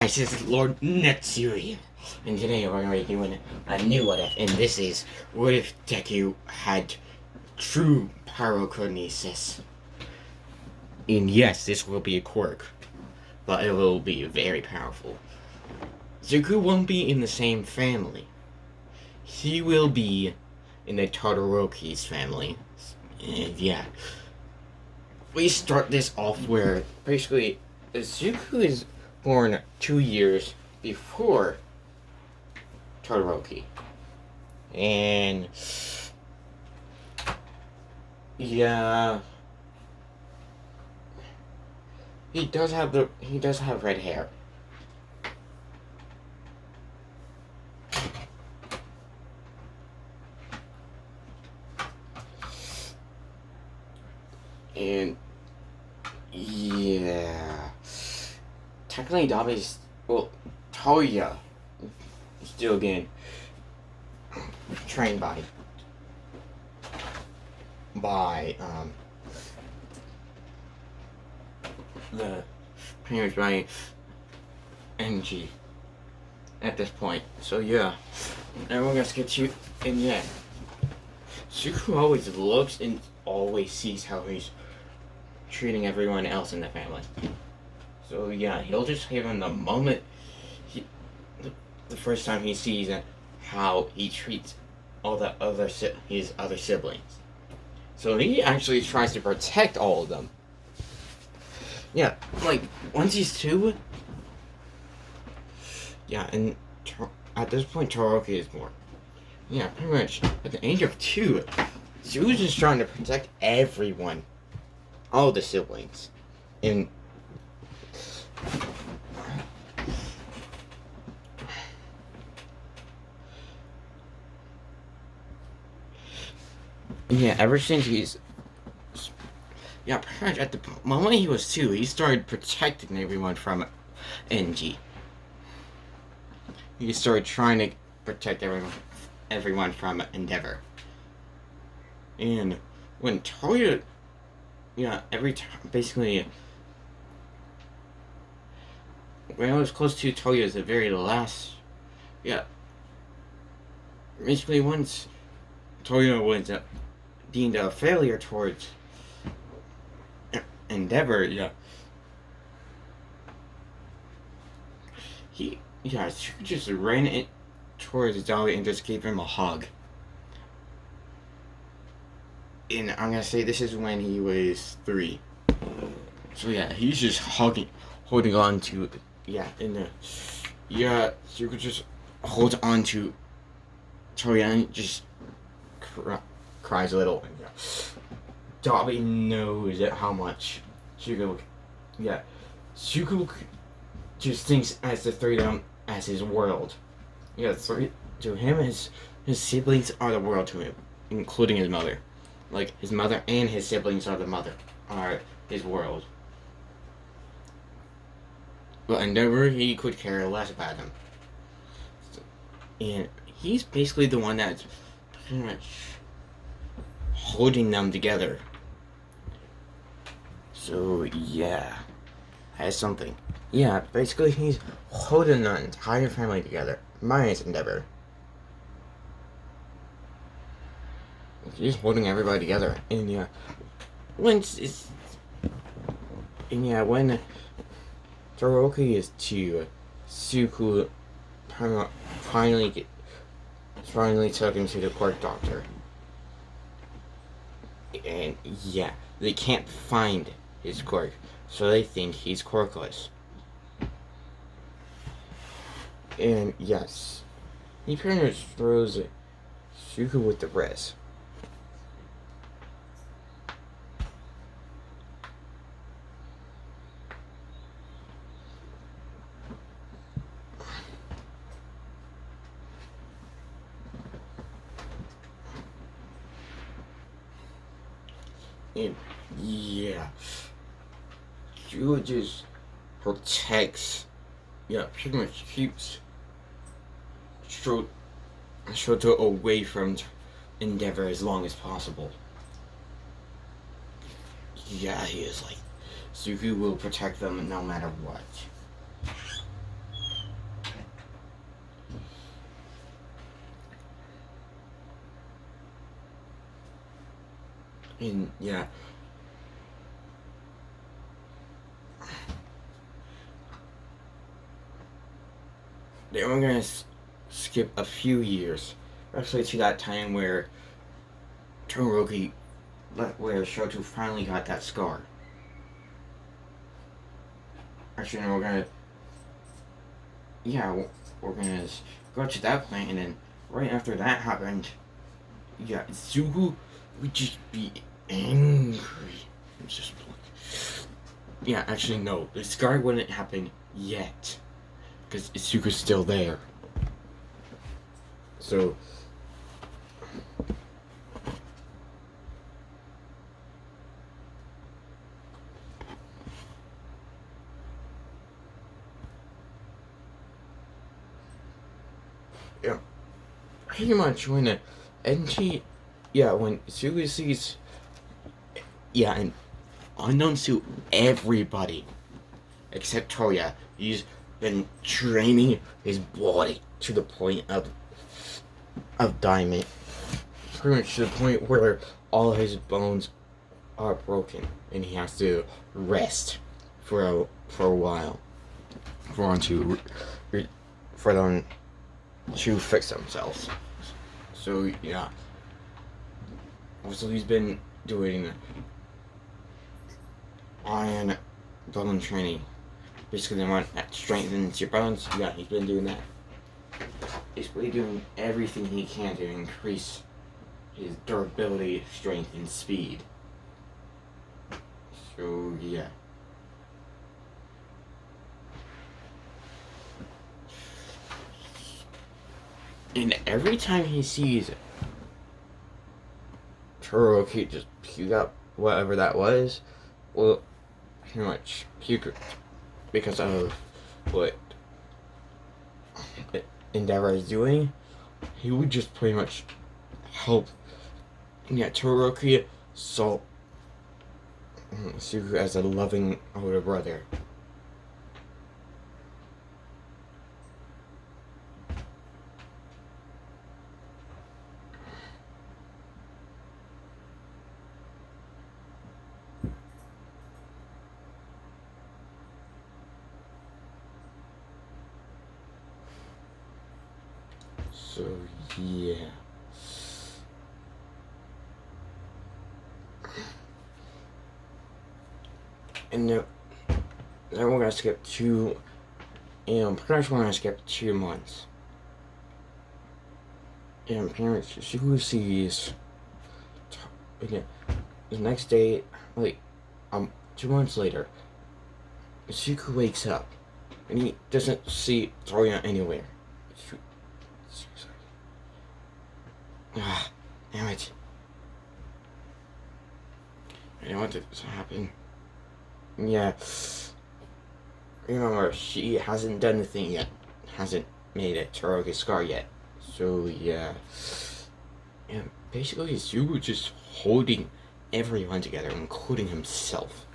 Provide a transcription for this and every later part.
This is Lord Netsui, and today we're going to be doing a new what if, and this is what if Deku had true pyrokinesis. And yes, this will be a quirk, but it will be very powerful. Zuko won't be in the same family. He will be in the Todoroki's family. And yeah, we start this off where basically Zuko is born 2 years before Todoroki. And yeah, he does have red hair. And yeah, technically Dabi's, well, Toya is still getting trained by the pretty much by NG at this point. So yeah, everyone gonna skip to, and yeah, Zuko always looks and always sees how he's treating everyone else in the family. So yeah, he'll just give him the moment the first time he sees how he treats all the his other siblings. So he actually tries to protect all of them. Yeah, like once he's 2. Yeah, and at this point Todoroki is born. Yeah, pretty much at the age of 2, she was just trying to protect everyone, all the siblings, and yeah, ever since pretty much at the moment he was 2, he started protecting everyone from NG. He started trying to protect everyone from Endeavor. And when Toya, every time, basically, when I was close to Toya's the very last, basically once Toya was deemed a failure towards Endeavor, he just ran it towards Dolly and just gave him a hug. And I'm gonna say this is when he was 3. So yeah, he's just holding on to, Zuko just holds on to Toya and just cries a little. And Dobby knows how much Zuko just thinks as the 3 of them as his world. To him, his siblings are the world to him, including his mother. Like, his mother and his siblings are his world. But Endeavor, he could care less about him. And he's basically the one that's pretty much holding them together. So, yeah. That's something. Yeah, basically he's holding the entire family together, minus Endeavor. He's holding everybody together, and when Todoroki is 2, Zuko finally took him to the quirk doctor, and they can't find his quirk, so they think he's quirkless. And yes, he pretty much throws Zuko with the rest. And Zuko just protects, pretty much keeps Shoto away from Endeavor as long as possible. Yeah, he is like, Zuko will protect them no matter what. And yeah. Then we're gonna skip a few years, actually to that time where Todoroki, where Shoto finally got that scar. Actually, no, we're gonna go to that point, and then right after that happened, yeah, Zugu would just be angry. It's just like, yeah, actually no, the scar wouldn't happen yet, because Zugu's still there. So yeah, pretty much when NG, yeah, when Zugu sees, yeah, and unknown to everybody except Toya, he's been training his body to the point of diamond, pretty much to the point where all his bones are broken and he has to rest for a while for them to fix themselves. So yeah, also he's been doing iron bone training. Basically, they want that strengthens your bones. Yeah, he's been doing that. Basically, doing everything he can to increase his durability, strength, and speed. So yeah. And every time he sees Todoroki just puke out whatever that was, well, pretty much puke because of what Endeavor is doing, he would just pretty much help. Yeah, Todoroki saw Suku as a loving older brother. So yeah. And then we're gonna skip pretty much we're gonna skip 2 months. And parents, Suku sees, again, the next day, 2 months later, Suku wakes up, and he doesn't see Toya anywhere. Ah, damn it. I didn't want this to happen. Yeah. Remember, she hasn't done the thing yet. Hasn't made a Todoroki scar yet. So, yeah. And basically, Sugu just holding everyone together, including himself.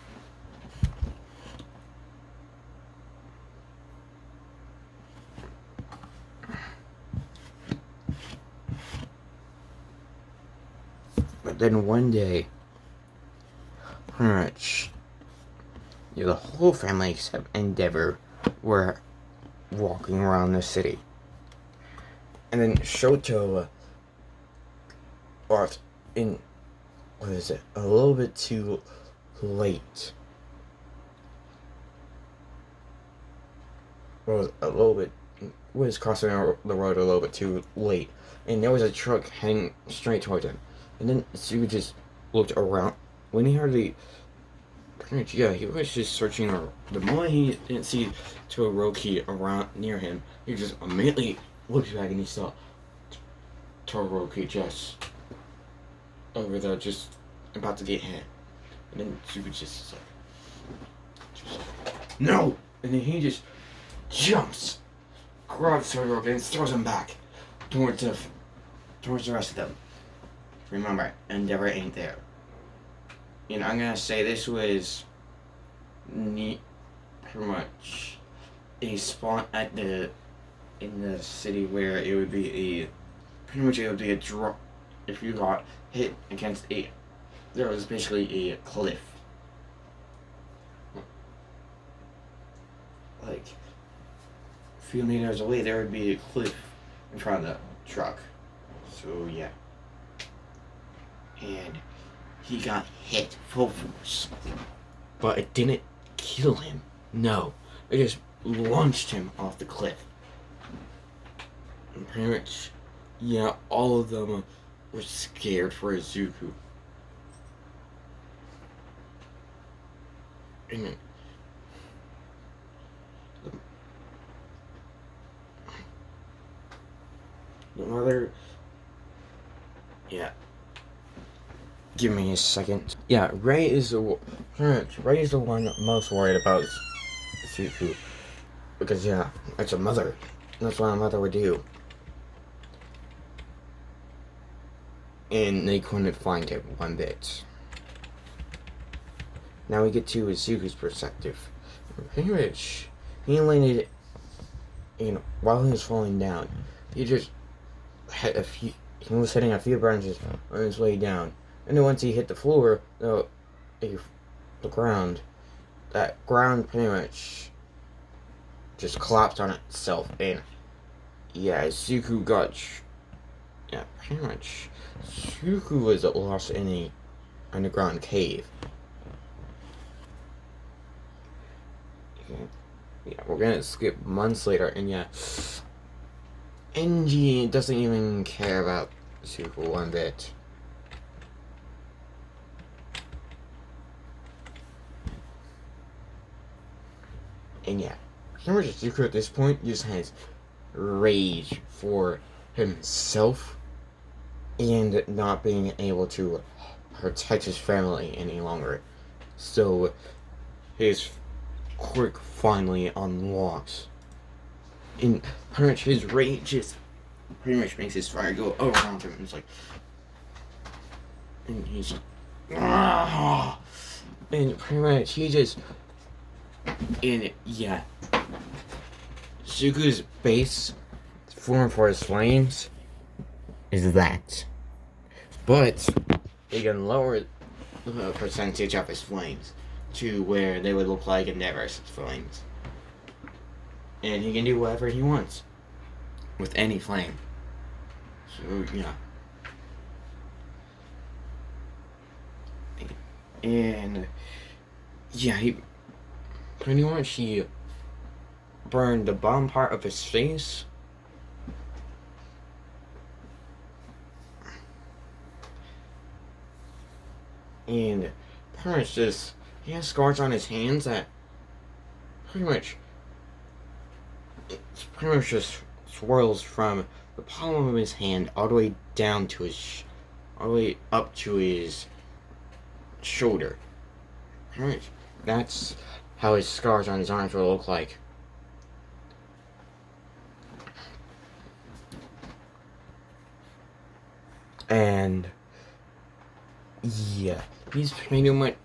But then one day, pretty much, the whole family except Endeavor were walking around the city. And then Shoto walked in, a little bit too late. Was crossing the road a little bit too late. And there was a truck heading straight towards him. And then Sugu just looked around. When he heard he was just searching around. The moment he didn't see Todoroki around near him, he just immediately looked back and he saw Todoroki just over there, just about to get hit. And then Sugu just no! And then he just jumps, grabs Todoroki and throws him back towards the rest of them. Remember, Endeavor ain't there. And I'm gonna say this was pretty much a spot in the city where it would be a drop if you got hit against a there was basically a cliff. Like, a few meters away, there would be a cliff in front of the truck. So, yeah. And he got hit full force. But it didn't kill him. No. It just launched him off the cliff. And pretty much, yeah, all of them were scared for Izuku. And the mother, yeah. Give me a second. Yeah, Ray is the one most worried about Izuku, because yeah, it's a mother. That's what a mother would do. And they couldn't find him one bit. Now we get to Izuku's perspective. Pretty much, he landed, while he was falling down, he just hit he was hitting a few branches on his way down. And then once he hit the floor, the ground, that ground pretty much just collapsed on itself. And yeah, Izuku got, pretty much, Izuku was lost in a underground cave. Yeah, we're gonna skip months later, and yeah, Enji doesn't even care about Izuku one bit. And yeah, pretty much Izuku at this point just has rage for himself and not being able to protect his family any longer. So his quirk finally unlocks. And pretty much his rage just pretty much makes his fire go around him. It's like, and he's like, ah! And pretty much he just, and yeah, Zuku's base form for his flames is that, but he can lower the percentage of his flames to where they would look like Endeavor's flames. And he can do whatever he wants with any flame. So, yeah. And, yeah, he burned the bottom part of his face. And pretty much just, he has scars on his hands that pretty much just swirls from the palm of his hand all the way down to all the way up to his shoulder. Pretty much, that's how his scars on his arms will look like. And yeah, he's pretty much.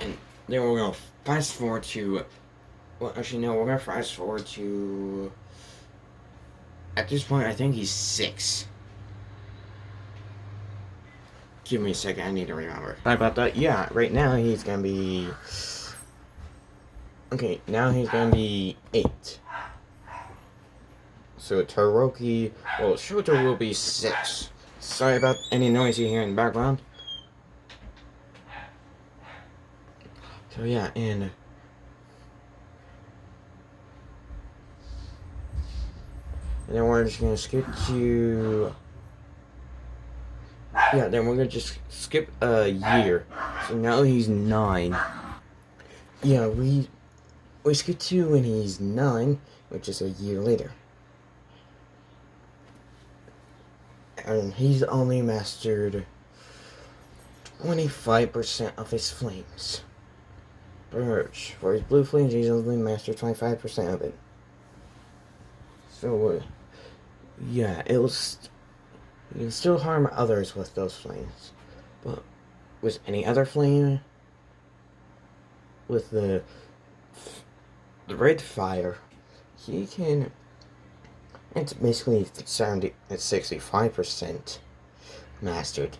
And then we're gonna fast forward to. Well, actually, no, we're gonna fast forward to. At this point, I think he's 6. Give me a second, I need to remember. Sorry about that. Yeah, right now he's gonna be. Okay, now he's gonna be 8. So Todoroki, well, Shoto will be 6. Sorry about any noise you hear in the background. So yeah, and then we're just gonna skip to, yeah, then we're gonna just skip a year. So now he's 9. Yeah, we skip to when he's 9, which is a year later. And he's only mastered 25% of his flames. For his blue flames, he's only mastered 25% of it. So, yeah, you can still harm others with those flames. But with any other flame, with the red fire, he can. It's basically 65% mastered.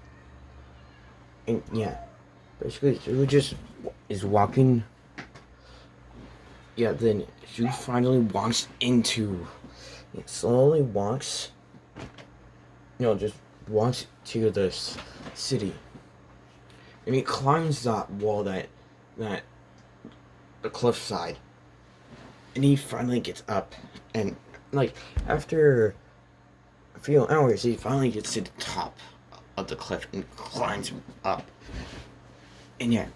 And yeah, basically, Sue just is walking. Yeah, then Sue finally walks into. It slowly walks. Just walks to the city. And he climbs that wall that the cliffside. And he finally gets up. And, like, after a few hours, he finally gets to the top of the cliff and climbs up. And yeah.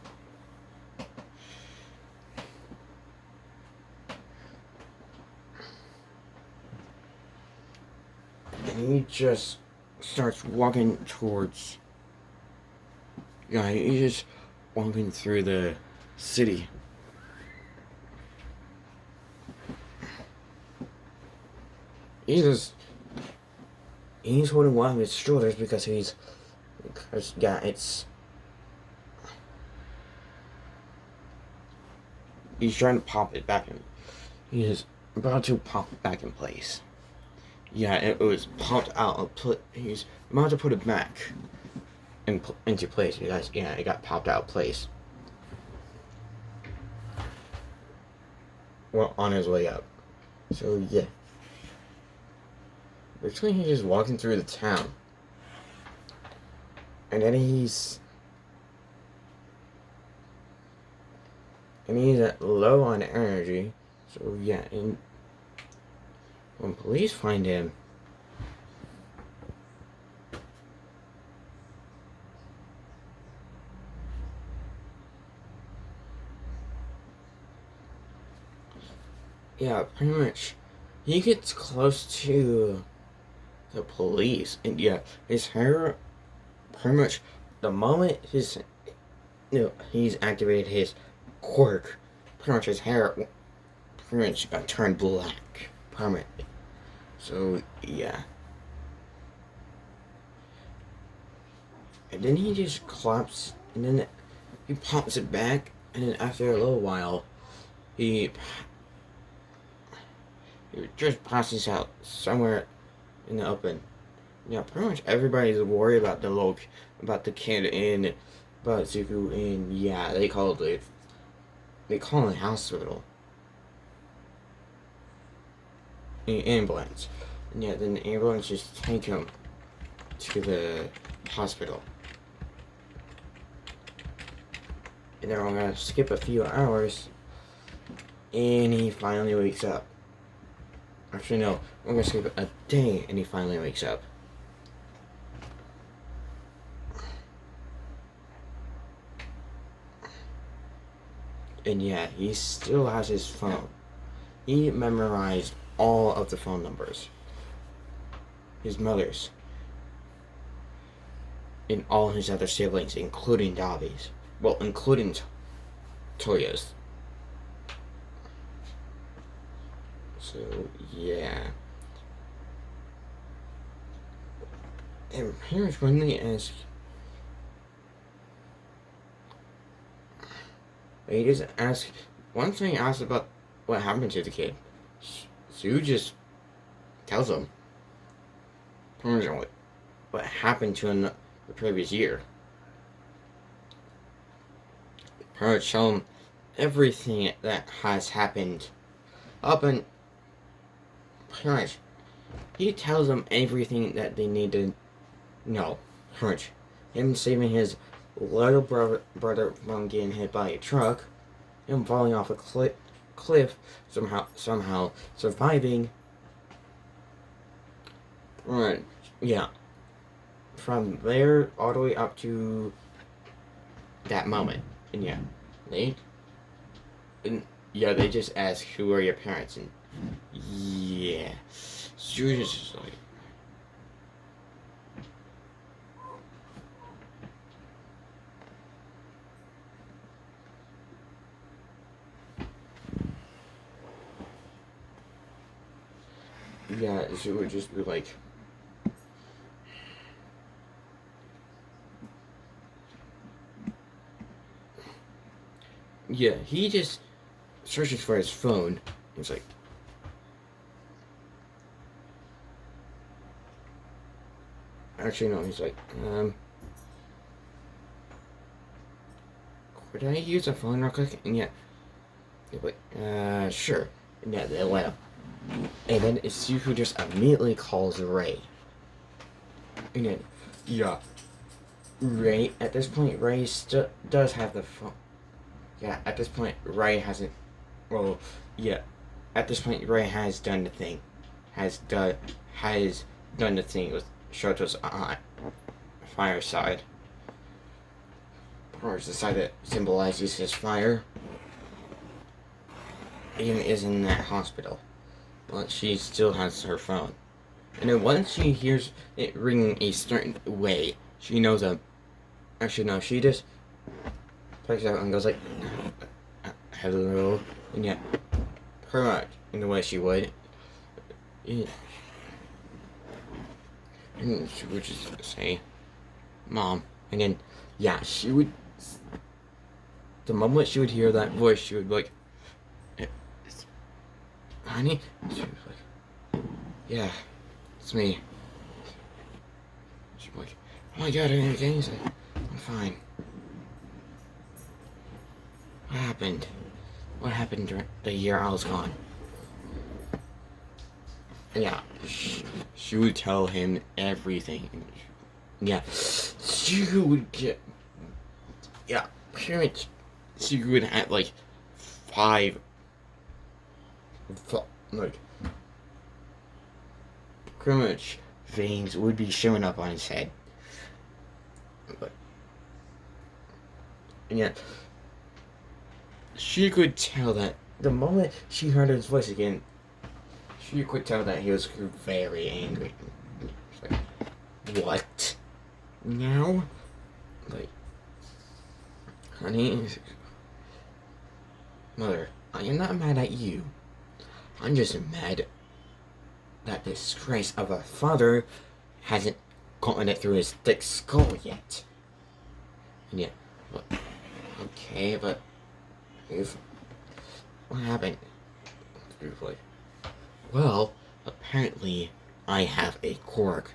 And he just starts walking towards. Yeah, he's just walking through the city. He's holding one of his shoulders because it's he's trying to pop it back in. He is about to pop it back in place. Yeah, it was popped out. He's about to put it back into place because it got popped out of place. Well, on his way up. So yeah. Basically, he's just walking through the town. And then he's low on energy. So yeah, and when police find him, yeah, pretty much he gets close to the police, and yeah, his hair, pretty much the moment he's activated his quirk, pretty much his hair pretty much turned black permanently. So yeah, and then he just claps, and then he pops it back, and then after a little while, he just passes out somewhere in the open. Yeah, pretty much everybody's worried about the kid and about Zuko, and yeah, they call it the hospital, the ambulance. And yeah, then the ambulance just take him to the hospital. And then we're gonna skip a few hours, and he finally wakes up. Actually, no, we're gonna skip a day, and he finally wakes up. And yeah, he still has his phone. He memorized all of the phone numbers. His mother's. And all his other siblings, including Dobby's. Well, including Toya's. So, yeah. And parents, when they ask, he just asked, once they asked about what happened to the kid, Sue just tells him what happened to him the previous year. Her tell him everything that has happened up and pretty much he tells them everything that they need to know. Pretty much him saving his little brother from getting hit by a truck, him falling off a cliff, somehow surviving. Right, yeah. From there all the way up to that moment, and yeah, they just ask who are your parents, and yeah, Students is like. Yeah, she would just be like, yeah, he just searches for his phone. He's like, actually, no, he's like, could I use a phone real quick? And yeah, they're like, sure. And yeah, they let him. And then Suku just immediately calls Ray. And then, yeah, Ray, at this point, Ray still does have the phone. Yeah, at this point, Ray hasn't, well, yeah, at this point, Ray has done the thing. Has done the thing with Shoto's fireside. Or it's the side that symbolizes his fire. Ian is in that hospital. But she still has her phone. And then once she hears it ringing a certain way, she knows actually no, she just picks it out and goes like, hello. And yeah, pretty much in the way she would. And she would just say, Mom. And then, yeah, she would, the moment she would hear that voice, she would be like, honey? She was like, yeah, it's me. She'd be like, oh my god, anything? He's like, I'm fine. What happened? What happened during the year I was gone? And yeah, she would tell him everything. Yeah, she would get, yeah, pretty much, she would have like like, pretty much veins would be showing up on his head. But, and yeah, she could tell that the moment she heard his voice again, she could tell that he was very angry. She's like, what? Now? Like, honey, Mother, I am not mad at you. I'm just mad that this disgrace of a father hasn't gotten it through his thick skull yet. And yet, okay, but what happened? Like, well, apparently I have a quirk.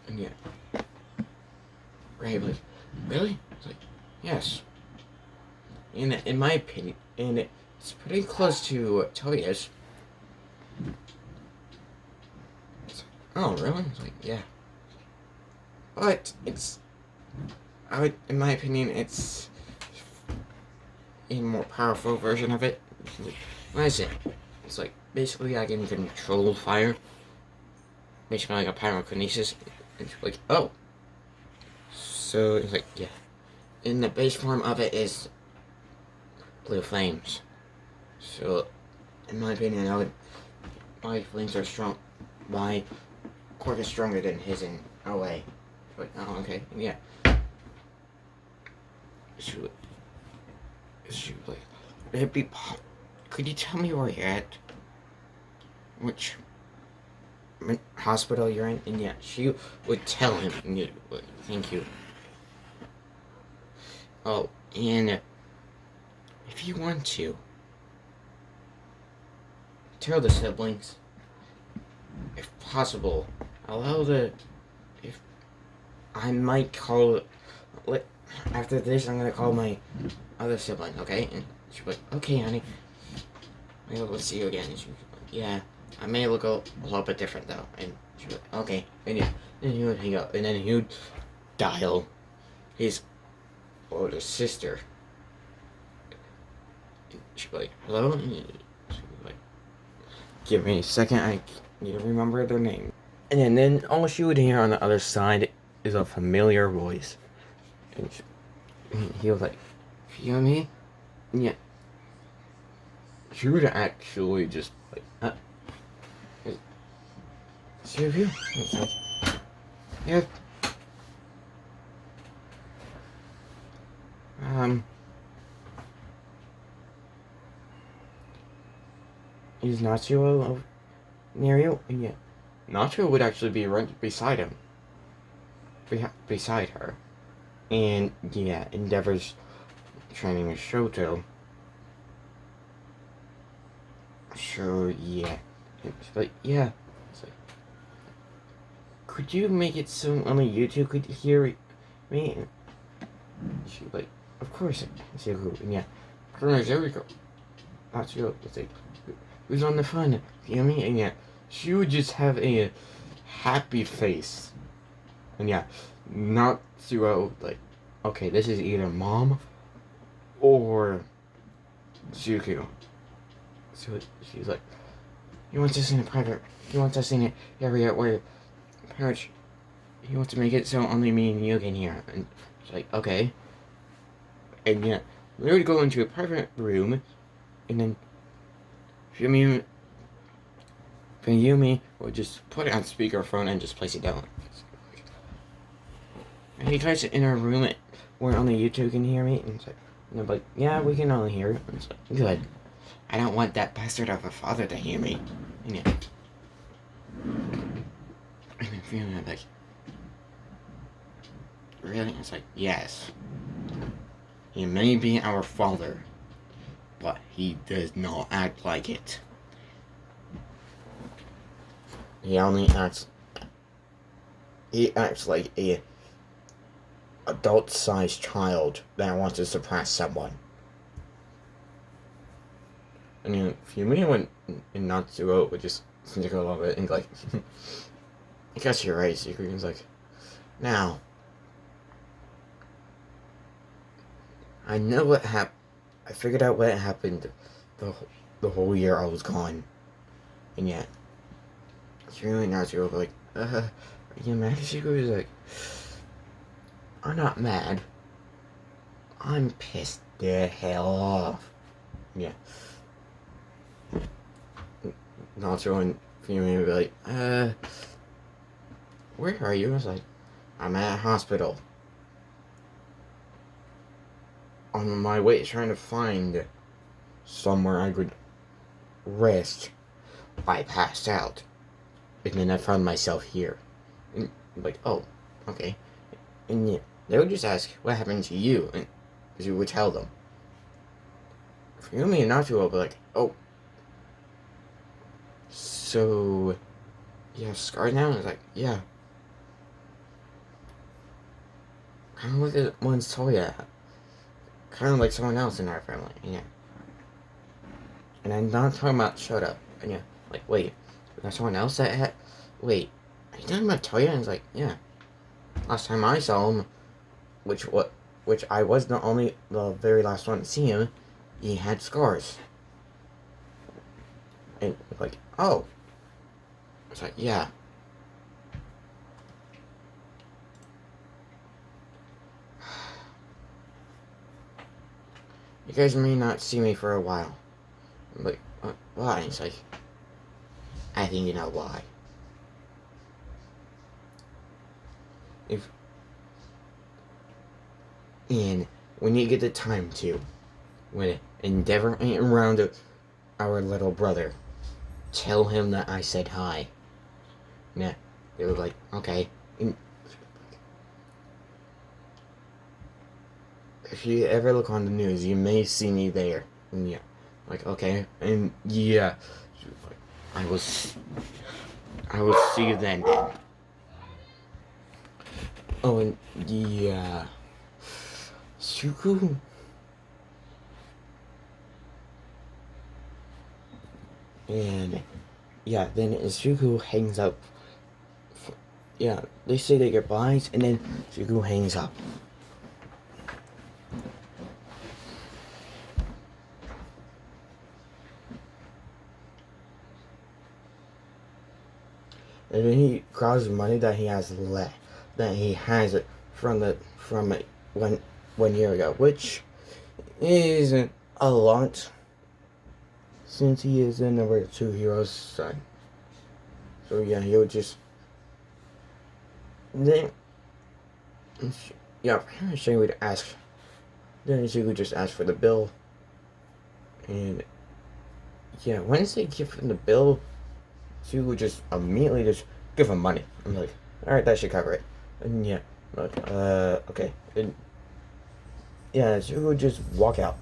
And yeah, Ray was like, really? It's like, yes. And in my opinion, and it's pretty close to Toya's. Oh, really? It's like, yeah. But it's, in my opinion, it's a more powerful version of it. What is it? It's like, basically I can control fire. Basically like a pyrokinesis. It's like, oh. So, it's like, yeah. And the base form of it is blue flames. So, in my opinion, my flames are strong. My quirk is stronger than his in a way. But, oh, okay, yeah. She was like, it'd be, could you tell me where you're at? Which hospital you're in? And yeah, she would tell him, and he would, thank you. Oh, and if you want to, tell the siblings, if possible, if I might call, after this, I'm gonna call my other sibling, okay? And she'll be like, okay, honey. Maybe we'll see you again. And she'll be like, yeah, I may look a little bit different, though. And she'll be like, okay. And yeah, then he would hang up, and then he would dial his older sister. She'd be like, hello? And she'd be like, give me a second, I need to remember their name. And then all she would hear on the other side is a familiar voice. And he was like, feel me? And yeah. She would actually just like, Sylvia? It's like, yeah. Is Nacho near you? And yeah, Nacho would actually be right beside him. Beside her. And yeah, Endeavor's training with Shoto. So yeah. But yeah. It's like, could you make it so only you two could hear me? She like, of course, Suku, and yeah, there we go. Natsuko was like, who's on the phone? You know what I mean? And yeah, she would just have a happy face. And yeah, Natsuko, like, okay, this is either mom or Suku. So she's like, he wants us in a private, he wants us in an area where parents, he wants to make it so only me and you can hear. And she's like, okay. And yeah, we would go into a private room, and then Fuyumi would just put it on speakerphone and just place it down. And he tries to enter a room where only you two can hear me, and it's like, and I'm like, yeah, we can only hear it. And it's like, good. I don't want that bastard of a father to hear me. And yeah. And then Fuyumi was like, really? It's like, yes. He may be our father, but he does not act like it. He acts like a adult-sized child that wants to suppress someone. And you know, Fuyumi went and Natsuko would just snicker a little bit and like, I guess you're right, Secret's like, now, I know what happened. I figured out what happened the whole year I was gone. And yet, Fuyumi and Natsuko were like, are you mad? Secret was like, I'm not mad. I'm pissed the hell off. Yeah. Natsuko and Fuyumi would be like, where are you? I was like, I'm at a hospital. On my way trying to find somewhere I could rest. I passed out. And then I found myself here. And I'm like, oh, okay. And yeah, they would just ask, what happened to you? And because you would tell them. Fuyumi and Natsuko would be like, oh. So, you have scars now? And I was like, yeah. Kind of like this one's Toya. Kind of like someone else in our family. Yeah. And I'm not talking about shut up. And yeah, like, wait. There's someone else that had... Wait. Are you talking about Toya? And it's like, yeah. Last time I saw him, which I was the very last one to see him, he had scars. And like, oh. It's like, yeah. You guys may not see me for a while. I'm like, why? And it's like, I think you know why. And when you get the time to, when Endeavor ain't around our little brother, tell him that I said hi. Yeah, they were like, okay. And if you ever look on the news, you may see me there. And yeah, like, okay. And yeah, I will see you then. Oh, and yeah, Suku. And yeah, then Suku hangs up. Yeah, they say their goodbyes, and then Suku hangs up. And then he grabs money that he has left, that he has it from 1 year ago, which isn't a lot, since he is the number 2 hero's son. So yeah, he would just then yeah, she would ask. Then she would just ask for the bill, and yeah, once they give him the bill, she would just immediately just give him money. I'm like, all right, that should cover it. And yeah, like, okay. And yeah, she would just walk out.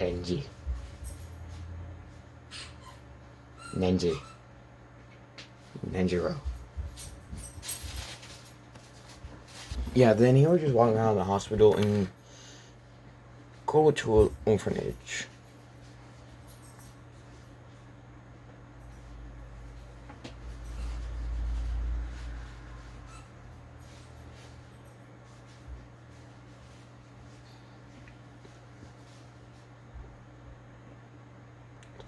Nenji. Nenjiro. Yeah, then he would just walk around the hospital and go to an orphanage.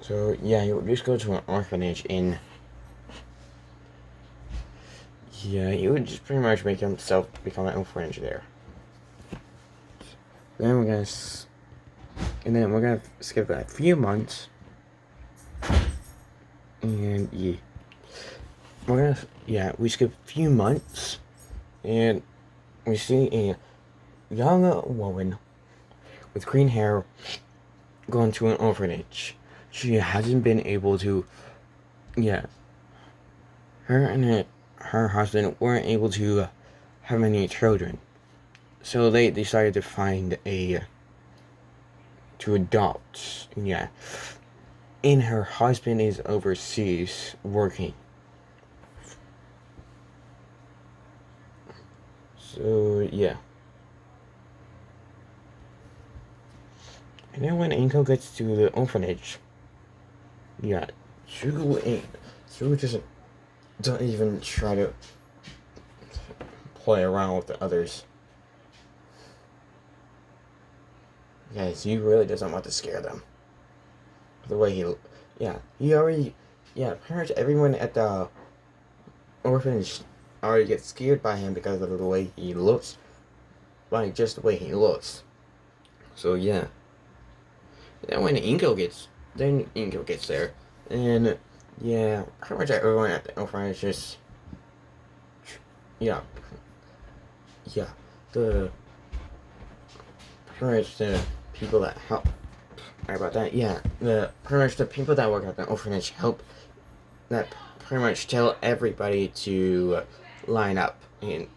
So yeah, he would just go to an orphanage and yeah, he would just pretty much make himself become an orphanage there. Then we're gonna skip a few months, and we skip a few months, and we see a young woman with green hair going to an orphanage. She hasn't been able to, her and her husband weren't able to have any children. So they decided to adopt, And her husband is overseas working. So, yeah. And then when Inko gets to the orphanage, Shugo just don't even try to play around with the others. Guys, he really doesn't want to scare them. The way pretty much everyone at the orphanage already gets scared by him because of the way he looks. Like, just the way he looks. So, yeah. Then when Inko gets there, and, pretty much everyone at the orphanage just, pretty much the people that help. Sorry about that. Pretty much the people that work at the orphanage help. That pretty much tell everybody to line up and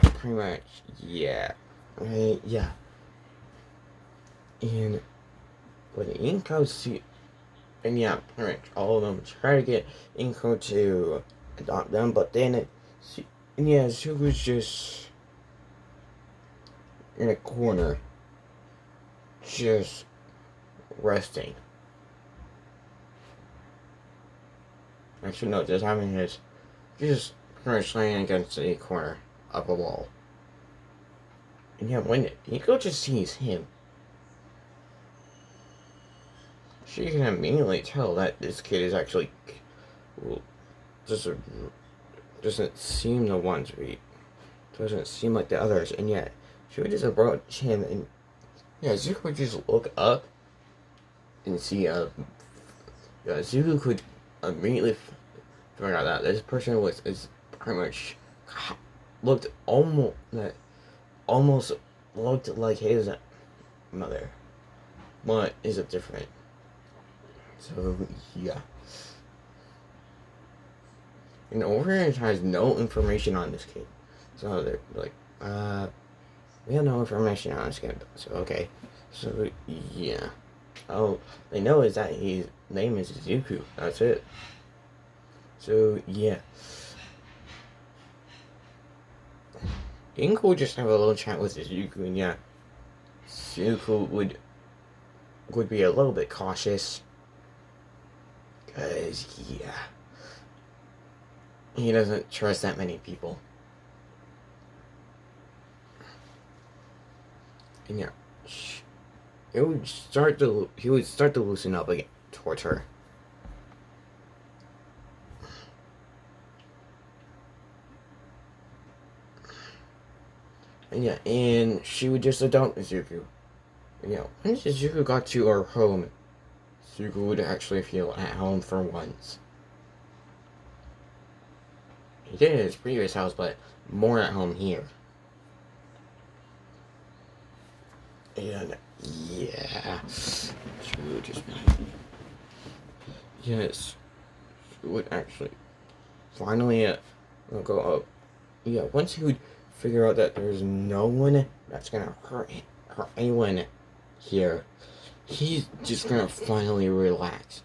pretty much And when Inko see, and pretty much all of them try to get Inko to adopt them, but then she was just in a corner, just resting. Actually, no, just having his, just pretty much laying against the corner of a wall. And when Nico just sees him, she can immediately tell that this kid is actually, doesn't seem the one to be, doesn't seem like the others, and yet she would just approach him, and Zuko would just look up and see Zuko could immediately figure out that this person is pretty much looked almost looked like his mother, but is it different? So and Orphanage has no information on this kid, so they're like, we have no information on this kid. So okay, so oh, they know is that his name is Zuko. That's it. So Inko would just have a little chat with Zuko, and Zuko would be a little bit cautious, cause he doesn't trust that many people, and he would start to loosen up again towards her. And and she would just adopt Zuko. And when Zuko got to her home, Zuko would actually feel at home for once. He did in his previous house, but more at home here. And she would just she would actually finally go up. Once he would figure out that there's no one that's gonna hurt anyone here, he's just gonna finally relax.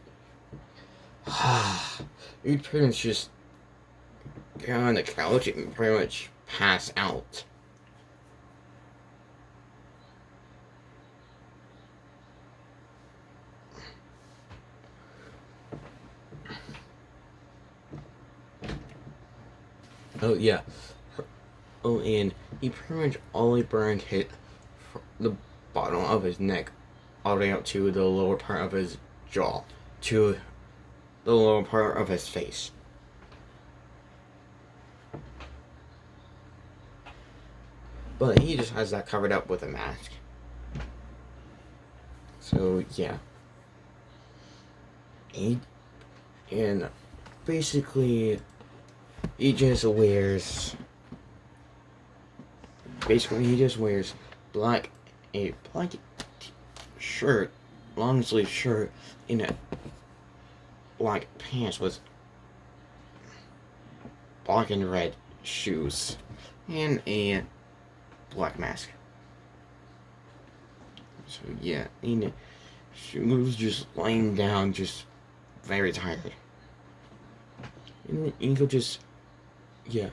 You'd pretty much just get on the couch and pretty much pass out. Oh yeah. Oh, and he pretty much only burned hit the bottom of his neck all the way up to the lower part of his jaw, to the lower part of his face. But he just has that covered up with a mask. So yeah. And basically he just wears black shirt, long sleeve shirt, in a black pants with black and red shoes, and a black mask. So yeah, and she was just lying down, just very tired. And Ingo just, yeah.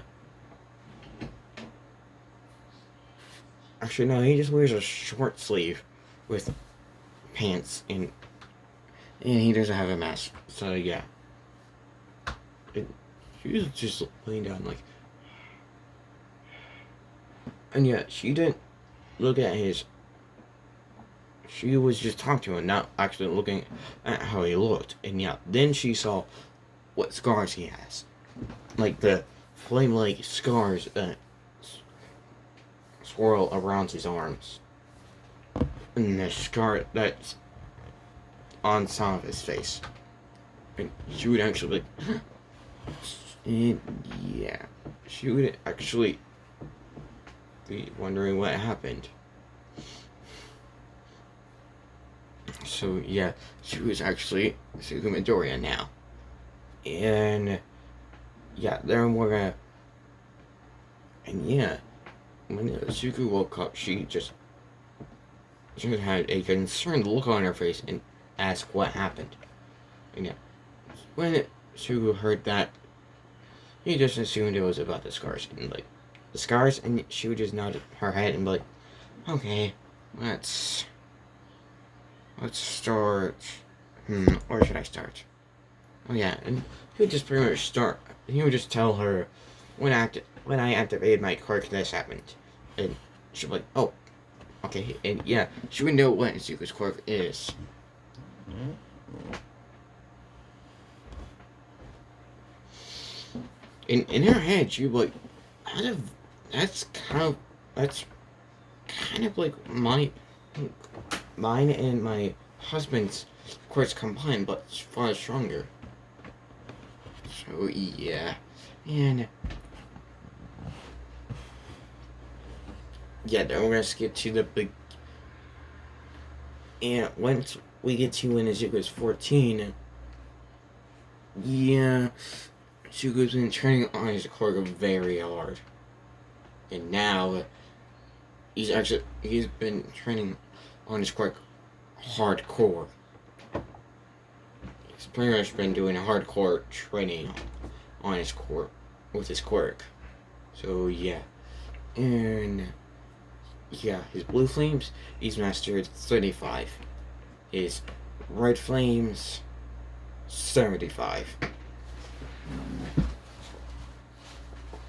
Actually, no, he just wears a short sleeve with pants, and he doesn't have a mask. So yeah, she was just laying down like, and yeah, she didn't look at his. She was just talking to him, not actually looking at how he looked. And yeah, then she saw what scars he has, like the flame-like scars that swirl around his arms, and the scar that's on some of his face. And she would actually, and yeah, she would actually be wondering what happened. So yeah, she was actually Suku Midoriya now. And yeah, then we're gonna, and yeah, when Suku woke up, she just had a concerned look on her face and asked what happened. And yeah, when Suku heard that, he just assumed it was about the scars, and like the scars, and she would just nod her head and be like, okay, let's start. Where should I start? Oh yeah, and he would just pretty much start. He would just tell her, when I activated my quirk, this happened, and she'd be like, oh, okay, and yeah, she would know what Zuko's quirk is. In her head, she'd be like, that's kind of like mine and my husband's quirks combined, but far stronger. So yeah, and yeah, then we're gonna skip to the big. And once we get to when Izuku's 14, yeah, Izuku's been training on his quirk very hard, and now he's been training on his quirk hardcore. He's pretty much been doing hardcore training on his quirk, with his quirk. So yeah, and yeah, his blue flames, he's mastered 35. His red flames, 75.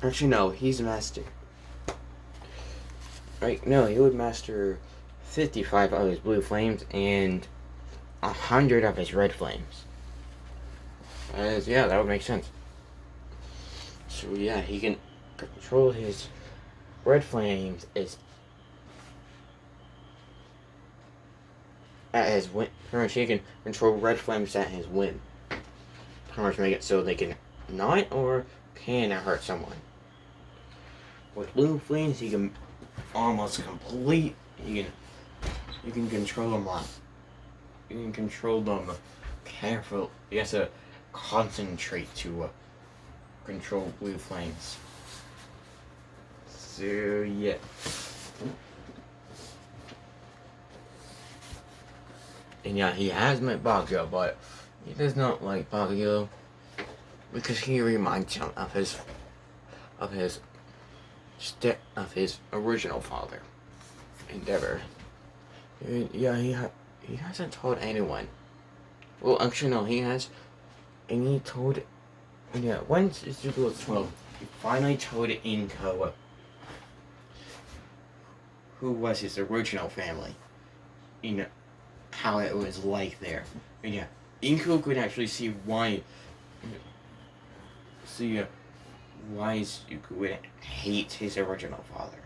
Actually, no, he's mastered. Right, no, he would master 55 of his blue flames and 100 of his red flames. Yeah, that would make sense. So yeah, he can control his red flames at his whim. Pretty much, he can control red flames at his whim. Pretty much make it so they can not or can hurt someone. With blue flames, he can almost complete. You can control them like. You can control them careful. You have to concentrate to control blue flames. So yeah. And yeah, he has met Bakugo, but he does not like Bakugo because he reminds him of his of his original father, Endeavor. And yeah, he hasn't told anyone. Well, actually, no, he has, and he told. Yeah, once Zuko was 12, he finally told Inko who was his original family. You know, how it was like there. And yeah, Inko could actually see why. Why Zuko would hate his original father.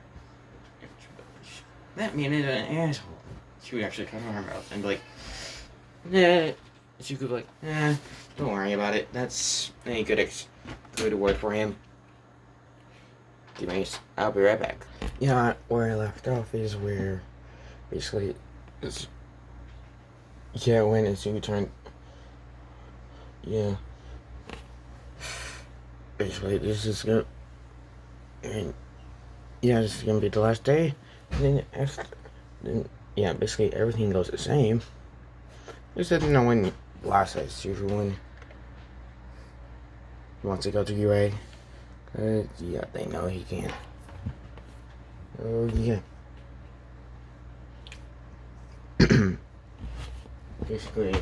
That man is an asshole. She would actually cover her mouth and be like, nah. Zuko would be like, nah, don't worry about it. That's a good word for him. Anyways, I'll be right back. Yeah, where I left off is where basically it's when Zuko turned. Yeah. Basically, this is gonna, and yeah, this is gonna be the last day. And then basically everything goes the same. Just that no one last as usual when he wants to go to UA. Yeah, they know he can. Oh yeah. Basically,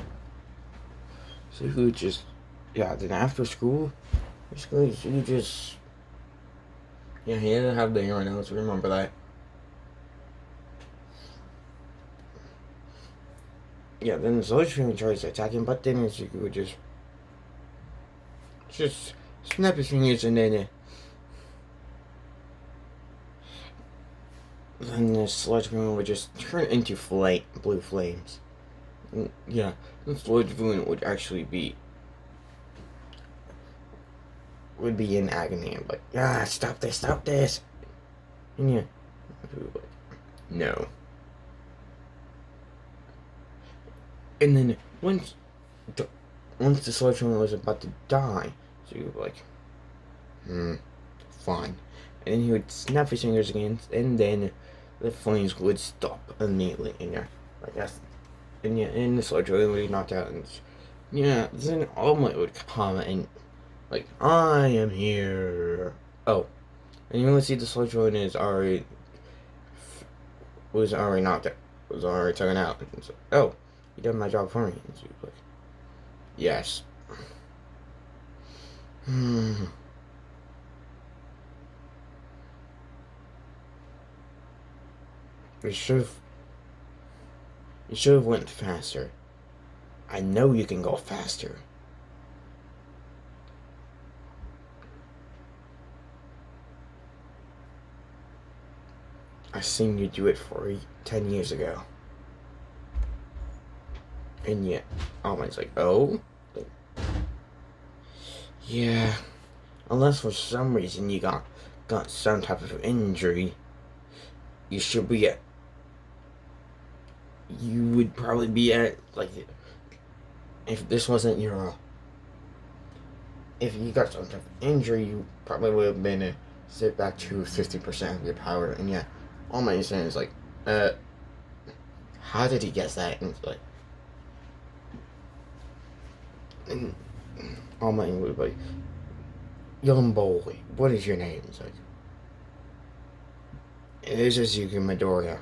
just then after school. Basically, he just... Yeah, he didn't have the right now, so remember that. Yeah, then the sludge family tries to attack him, but then Zuko would just snap his fingers and then the sludge family would just turn into blue flames. And, yeah, the sludge family would actually be in agony and like, stop this. And yeah, no. And then once the sludge family was about to die, so he would be like, fine. And then he would snap his fingers again, and then the flames would stop immediately. And yeah, like that's, and the sludge family would be knocked out, and yeah, then All Might would come and like, I am here. Oh, and you only see the sludge family was already knocked out, was already taken out. And so, oh, you done my job for me. And so like, yes. You should have went faster. I know you can go faster. I seen you do it 10 years ago. And yet, Almond's like, oh? Like, yeah. Unless for some reason you got some type of injury, you should be at... You would probably be at, like... If this wasn't your... If you got some type of injury, you probably would have been set back to 50% of your power. And yeah, all my saying is like, how did he guess that? And it's like... And all my would be like, young boy, what is your name? It's like, it is Azuki Midoriya,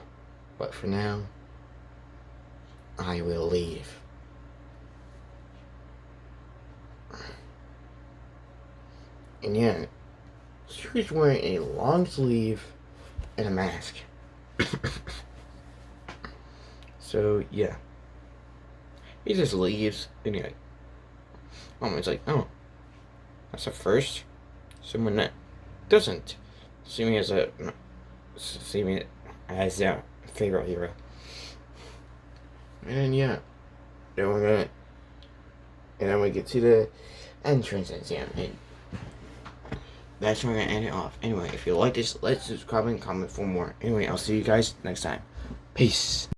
but for now, I will leave. And yeah, she's wearing a long sleeve and a mask. So yeah, he just leaves. And yeah, Mama's like, oh, that's a first. Someone that doesn't see me as a favorite hero. And yeah, and then we get to the entrance exam, and that's where we're gonna end it off. Anyway, if you like this, let's subscribe and comment for more. Anyway, I'll see you guys next time. Peace.